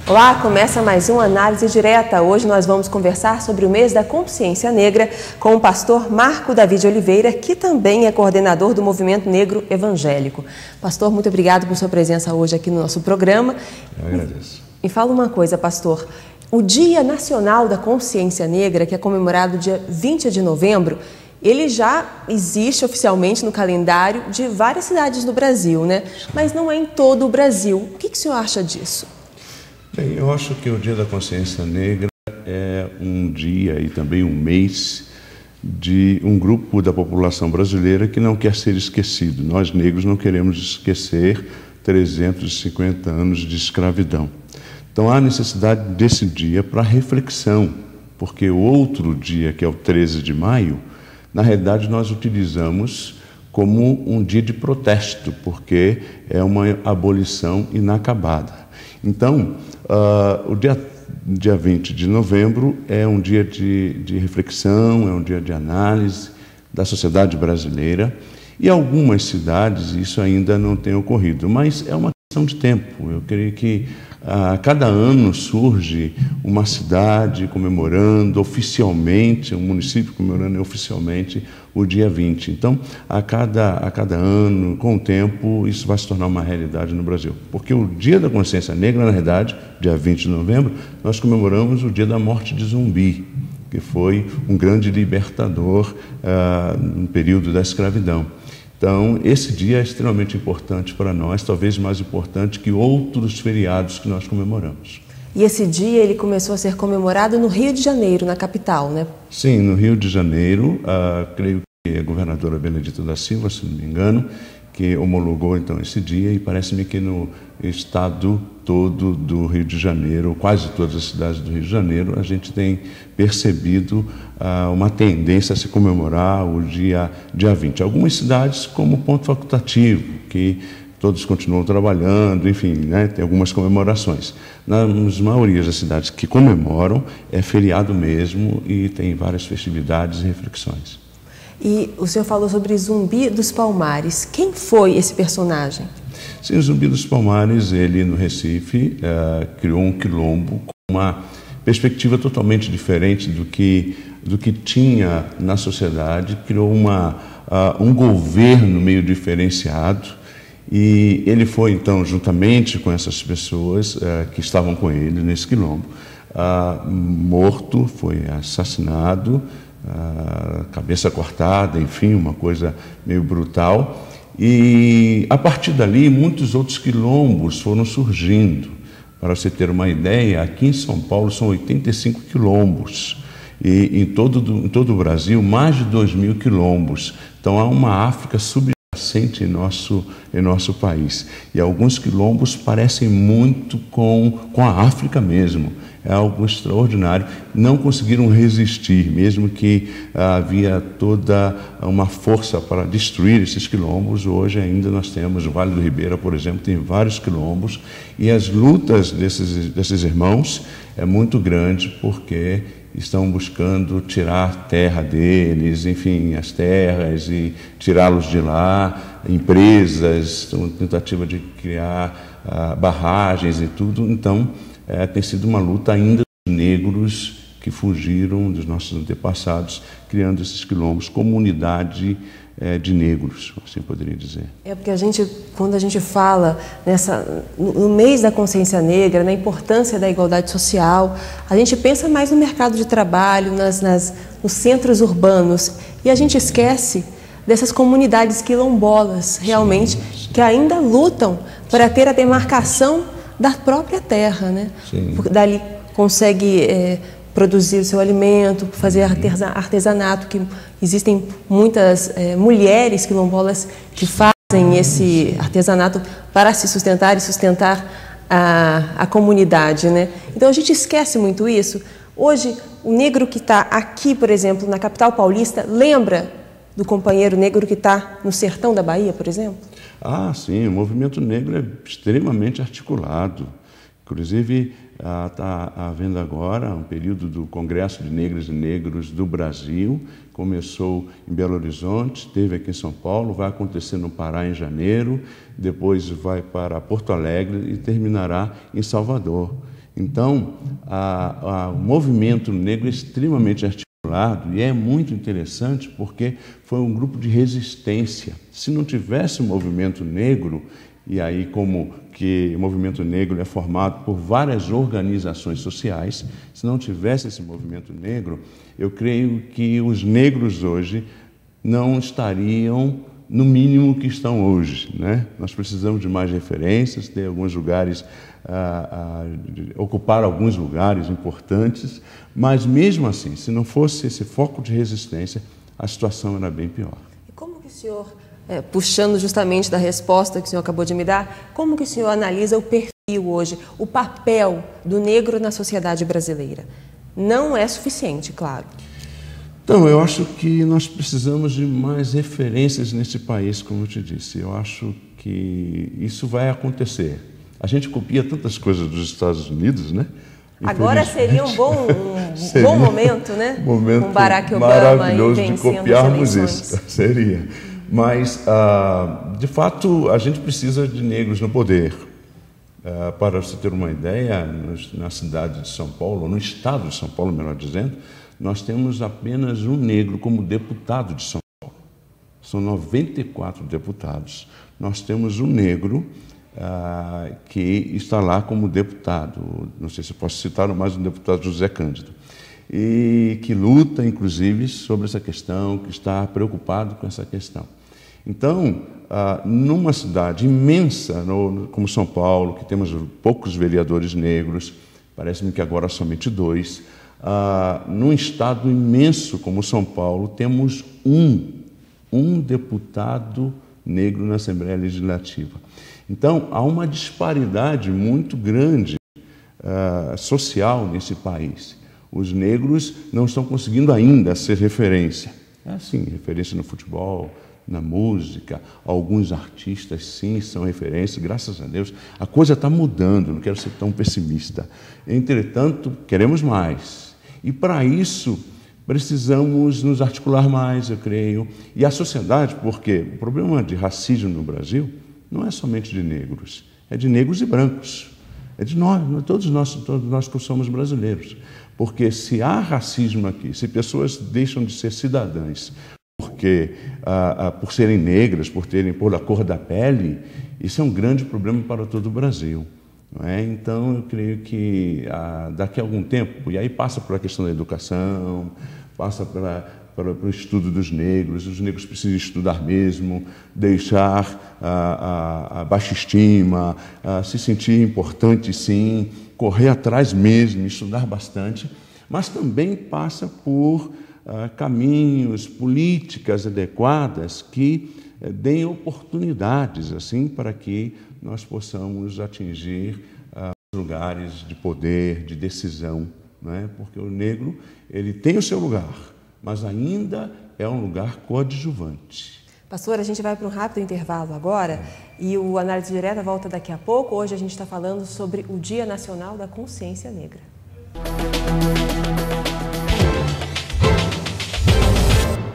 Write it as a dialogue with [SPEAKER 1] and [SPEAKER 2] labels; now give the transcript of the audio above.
[SPEAKER 1] Olá, começa mais uma análise direta. Hoje nós vamos conversar sobre o mês da consciência negra com o pastor Marco Davi de Oliveira, que também é coordenador do Movimento Negro Evangélico. Pastor, muito obrigado por sua presença hoje aqui no nosso programa.
[SPEAKER 2] Eu agradeço.
[SPEAKER 1] E fala uma coisa, pastor. O Dia Nacional da Consciência Negra, que é comemorado dia 20 de novembro, ele já existe oficialmente no calendário de várias cidades do Brasil, né? Mas não é em todo o Brasil. O que o senhor acha disso?
[SPEAKER 2] Bem, eu acho que o Dia da Consciência Negra é um dia e também um mês de um grupo da população brasileira que não quer ser esquecido. Nós, negros, não queremos esquecer 350 anos de escravidão. Então, há necessidade desse dia para reflexão, porque o outro dia, que é o 13 de maio, na realidade nós utilizamos como um dia de protesto, porque é uma abolição inacabada. Então, o dia 20 de novembro é um dia de reflexão, é um dia de análise da sociedade brasileira. E algumas cidades isso ainda não tem ocorrido, mas é uma questão de tempo. Eu creio que a cada ano surge uma cidade comemorando oficialmente, um município comemorando oficialmente o dia 20. Então, a cada ano, com o tempo, isso vai se tornar uma realidade no Brasil. Porque o Dia da Consciência Negra, na verdade, dia 20 de novembro, nós comemoramos o dia da morte de Zumbi, que foi um grande libertador no período da escravidão. Então, esse dia é extremamente importante para nós, talvez mais importante que outros feriados que nós comemoramos.
[SPEAKER 1] E esse dia ele começou a ser comemorado no Rio de Janeiro, na capital, né?
[SPEAKER 2] Sim, no Rio de Janeiro, creio que a governadora Benedita da Silva, se não me engano, que homologou então esse dia, e parece-me que no estado todo do Rio de Janeiro, quase todas as cidades do Rio de Janeiro, a gente tem percebido uma tendência a se comemorar o dia 20. Algumas cidades como ponto facultativo, que todos continuam trabalhando, enfim, né, tem algumas comemorações. Nas maiorias das cidades que comemoram, é feriado mesmo e tem várias festividades e reflexões.
[SPEAKER 1] E o senhor falou sobre Zumbi dos Palmares. Quem foi esse personagem?
[SPEAKER 2] Sim, o Zumbi dos Palmares, ele no Recife criou um quilombo com uma perspectiva totalmente diferente do que tinha na sociedade, criou um governo meio diferenciado, e ele foi então, juntamente com essas pessoas que estavam com ele nesse quilombo, morto, foi assassinado, cabeça cortada, enfim, uma coisa meio brutal. E a partir dali muitos outros quilombos foram surgindo. Para você ter uma ideia, aqui em São Paulo são 85 quilombos e em todo o Brasil mais de 2.000 quilombos. Então há uma África subjacente em nosso país, e alguns quilombos parecem muito com a África mesmo. É algo extraordinário. Não conseguiram resistir, mesmo que havia toda uma força para destruir esses quilombos. Hoje ainda nós temos o Vale do Ribeira, por exemplo, tem vários quilombos, e as lutas desses irmãos é muito grande, porque estão buscando tirar a terra deles, enfim, as terras, e tirá-los de lá, empresas, tentativa de criar barragens e tudo. Então, tem sido uma luta ainda dos negros que fugiram dos nossos antepassados, criando esses quilombos, comunidade de negros, assim poderia dizer. É porque
[SPEAKER 1] quando a gente fala no mês da consciência negra, na importância da igualdade social, a gente pensa mais no mercado de trabalho, nos centros urbanos, e a gente esquece dessas comunidades quilombolas, realmente, sim. Que ainda lutam para ter a demarcação da própria terra, né? Porque dali consegue produzir o seu alimento, fazer artesanato, que existem muitas mulheres quilombolas que fazem esse artesanato para se sustentar e sustentar a comunidade, né? Então a gente esquece muito isso. Hoje, o negro que está aqui, por exemplo, na capital paulista, lembra do companheiro negro que está no sertão da Bahia, por exemplo?
[SPEAKER 2] Sim, o movimento negro é extremamente articulado. Inclusive, está havendo agora um período do Congresso de Negras e Negros do Brasil. Começou em Belo Horizonte, esteve aqui em São Paulo, vai acontecer no Pará em janeiro, depois vai para Porto Alegre e terminará em Salvador. Então, o movimento negro é extremamente articulado e é muito interessante porque foi um grupo de resistência. Se não tivesse o movimento negro, e aí como que o movimento negro é formado por várias organizações sociais, se não tivesse esse movimento negro, eu creio que os negros hoje não estariam no mínimo que estão hoje, né? Nós precisamos de mais referências, ter alguns lugares, ocupar alguns lugares importantes, mas mesmo assim, se não fosse esse foco de resistência, a situação era bem pior.
[SPEAKER 1] E como que o senhor, puxando justamente da resposta que o senhor acabou de me dar, como que o senhor analisa o perfil hoje, o papel do negro na sociedade brasileira? Não é suficiente, claro.
[SPEAKER 2] Então, eu acho que nós precisamos de mais referências nesse país, como eu te disse. Eu acho que isso vai acontecer. A gente copia tantas coisas dos Estados Unidos, né?
[SPEAKER 1] Agora seria um bom momento, né?
[SPEAKER 2] Momento
[SPEAKER 1] com Barack Obama
[SPEAKER 2] maravilhoso de copiarmos isso. Seria. Mas, de fato, a gente precisa de negros no poder. Para você ter uma ideia, na cidade de São Paulo, ou no estado de São Paulo, melhor dizendo, nós temos apenas um negro como deputado de São Paulo. São 94 deputados. Nós temos um negro que está lá como deputado. Não sei se eu posso citar mais um deputado, José Cândido, e que luta, inclusive, sobre essa questão, que está preocupado com essa questão. Então, numa cidade imensa como São Paulo, que temos poucos vereadores negros, parece-me que agora somente 2, num estado imenso como São Paulo, temos um deputado negro na Assembleia Legislativa. Então, há uma disparidade muito grande social nesse país. Os negros não estão conseguindo ainda ser referência. Sim, referência no futebol, na música, alguns artistas sim são referência, graças a Deus. A coisa está mudando, não quero ser tão pessimista. Entretanto, queremos mais. E para isso, precisamos nos articular mais, eu creio. E a sociedade, porque o problema de racismo no Brasil não é somente de negros, é de negros e brancos. É de nós, todos nós que somos brasileiros. Porque se há racismo aqui, se pessoas deixam de ser cidadãs por serem negras, por a cor da pele, isso é um grande problema para todo o Brasil. Não é? Então, eu creio que daqui a algum tempo, e aí passa pela questão da educação, passa para o estudo dos negros, os negros precisam estudar mesmo, deixar a baixa estima, se sentir importante sim, correr atrás mesmo, estudar bastante, mas também passa por caminhos, políticas adequadas que deem oportunidades assim para que nós possamos atingir lugares de poder, de decisão, né? Porque o negro ele tem o seu lugar, mas ainda é um lugar coadjuvante.
[SPEAKER 1] Pastor, a gente vai para um rápido intervalo agora e o Análise Direta volta daqui a pouco. Hoje a gente está falando sobre o Dia Nacional da Consciência Negra.